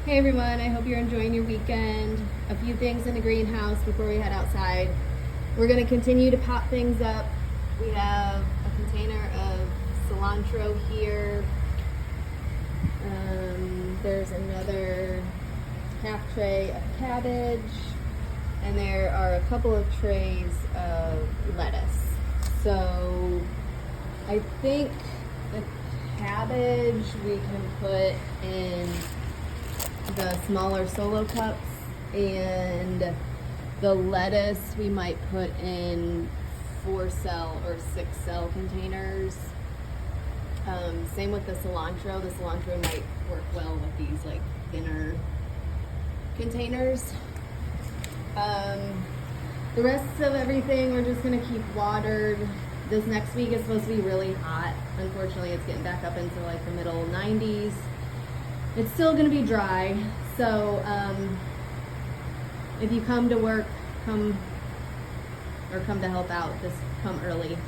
Hey everyone, I hope you're enjoying your weekend. A few things in the greenhouse before we head outside. We're going to continue to pop things up. We have a container of cilantro here. There's another half tray of cabbage. And there are a couple of trays of lettuce. So I think the cabbage we can put in the smaller solo cups, and the lettuce we might put in 4-cell or 6-cell containers. Same with the cilantro. The cilantro might work well with these like thinner containers. The rest of everything we're just gonna keep watered. This next week is supposed to be really hot. Unfortunately, it's getting back up into like the middle 90s. It's still gonna be dry, so if you come to work, come to help out, just come early,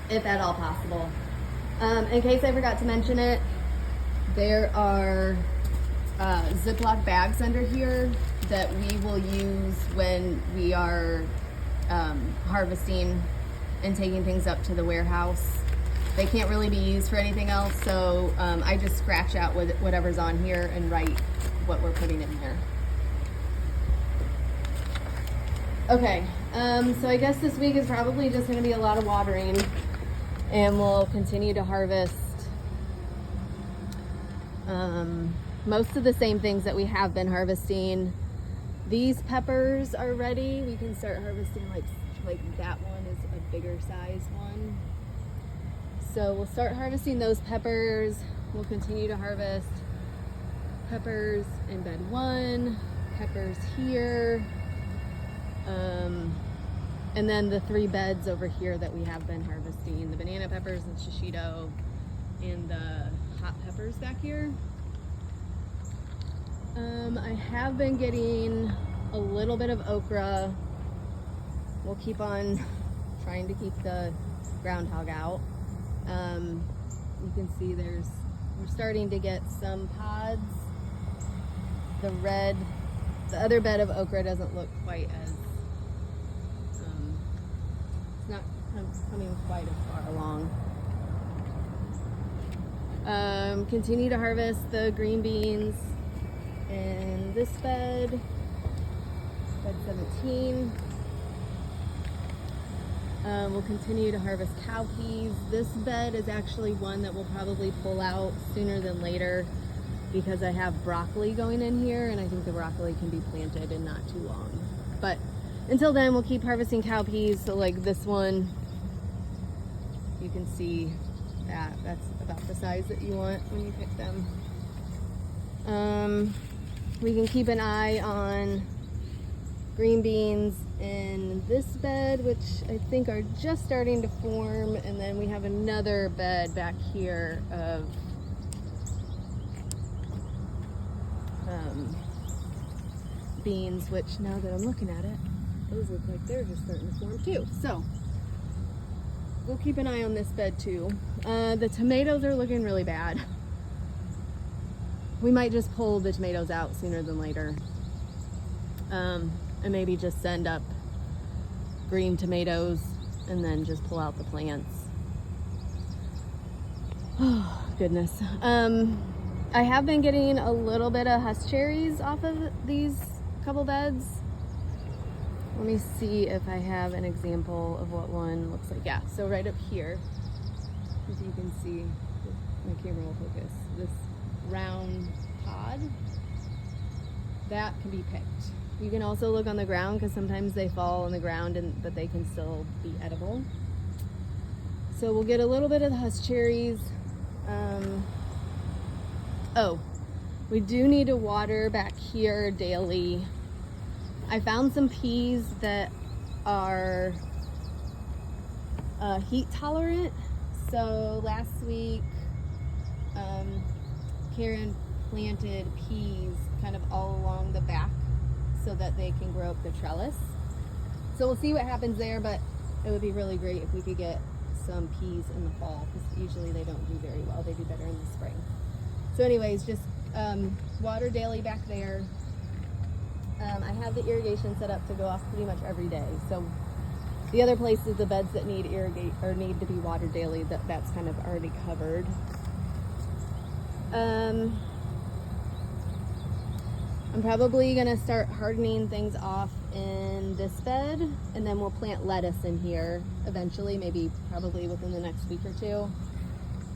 if at all possible. In case I forgot to mention it, there are Ziploc bags under here that we will use when we are harvesting and taking things up to the warehouse. They can't really be used for anything else, so I just scratch out whatever's on here and write what we're putting in there. Okay, so I guess this week is probably just going to be a lot of watering, and we'll continue to harvest most of the same things that we have been harvesting. These peppers are ready. We can start harvesting like that one is a bigger size one. So we'll start harvesting those peppers. We'll continue to harvest peppers in bed 1, peppers here, and then the 3 beds over here that we have been harvesting, the banana peppers, the shishito, and the hot peppers back here. I have been getting a little bit of okra. We'll keep on trying to keep the groundhog out. You can see we're starting to get some pods. The other bed of okra doesn't look quite as, it's not coming quite as far along. Continue to harvest the green beans in this bed 17. We'll continue to harvest cowpeas. This bed is actually one that we'll probably pull out sooner than later because I have broccoli going in here, and I think the broccoli can be planted in not too long. But until then, we'll keep harvesting cowpeas. So like this one, you can see that's about the size that you want when you pick them. We can keep an eye on green beans in this bed, which I think are just starting to form, and then we have another bed back here of beans, which now that I'm looking at it, those look like they're just starting to form too. So we'll keep an eye on this bed too. The tomatoes are looking really bad. We might just pull the tomatoes out sooner than later. And maybe just send up green tomatoes and then just pull out the plants. Oh, goodness. I have been getting a little bit of husk cherries off of these couple beds. Let me see if I have an example of what one looks like. Yeah, so right up here, as you can see, my camera will focus, this round pod, that can be picked. You can also look on the ground because sometimes they fall on the ground, but they can still be edible. So we'll get a little bit of the husk cherries. We do need to water back here daily. I found some peas that are heat tolerant. So last week, Karen planted peas kind of all along the back so that they can grow up the trellis. So we'll see what happens there, but it would be really great if we could get some peas in the fall, because usually they don't do very well. They do better in the spring. So anyways, just water daily back there. I have the irrigation set up to go off pretty much every day. So the other places, the beds that need irrigate or need to be watered daily, that's kind of already covered. I'm probably gonna start hardening things off in this bed, and then we'll plant lettuce in here eventually, maybe probably within the next week or two.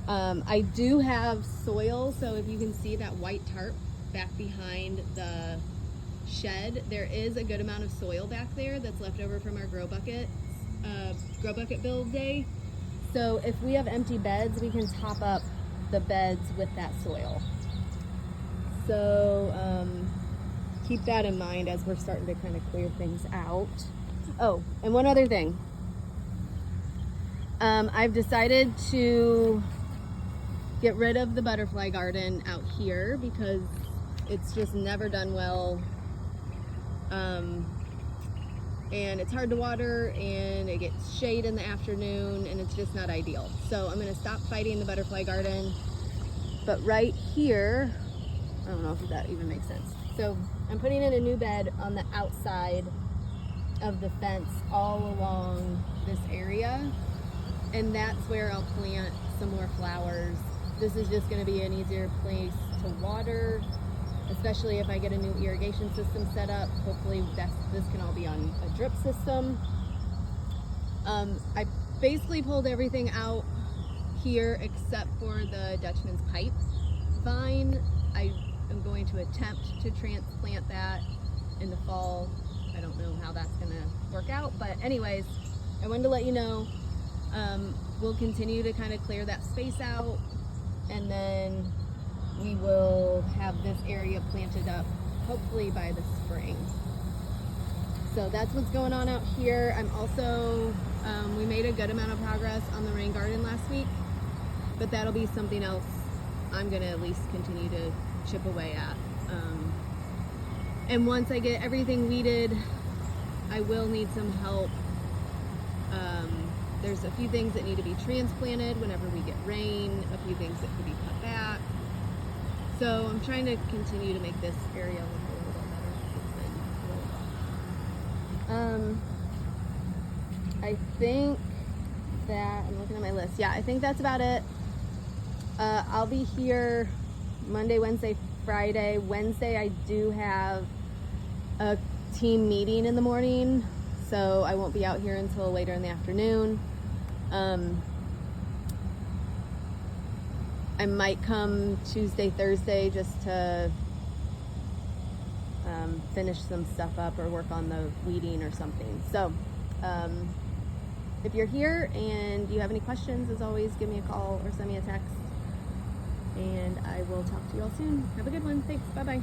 I do have soil, so if you can see that white tarp back behind the shed, there is a good amount of soil back there that's left over from our grow bucket build day. So if we have empty beds, we can top up the beds with that soil. So keep that in mind as we're starting to kind of clear things out. Oh, and one other thing. I've decided to get rid of the butterfly garden out here because it's just never done well. And it's hard to water, and it gets shade in the afternoon, and it's just not ideal. So I'm gonna stop fighting the butterfly garden. But right here, I don't know if that even makes sense. So I'm putting in a new bed on the outside of the fence all along this area. And that's where I'll plant some more flowers. This is just gonna be an easier place to water, especially if I get a new irrigation system set up. Hopefully this can all be on a drip system. I basically pulled everything out here except for the Dutchman's pipe vine. I am going to attempt to transplant that in the fall. I don't know how that's gonna work out, but anyways, I wanted to let you know. We'll continue to kind of clear that space out, and then we will have this area planted up hopefully by the spring. So that's what's going on out here. I'm also, we made a good amount of progress on the rain garden last week, but that'll be something else I'm gonna at least continue to chip away at. And once I get everything weeded, I will need some help. There's a few things that need to be transplanted whenever we get rain, a few things that could be cut back. So I'm trying to continue to make this area look a little better. It's been a little rough. I think that, I'm looking at my list. Yeah, I think that's about it. I'll be here Monday, Wednesday, Friday. Wednesday I do have a team meeting in the morning, so I won't be out here until later in the afternoon. I might come Tuesday, Thursday just to finish some stuff up or work on the weeding or something. So if you're here and you have any questions, as always, give me a call or send me a text, and I will talk to you all soon. Have a good one. Thanks. Bye-bye.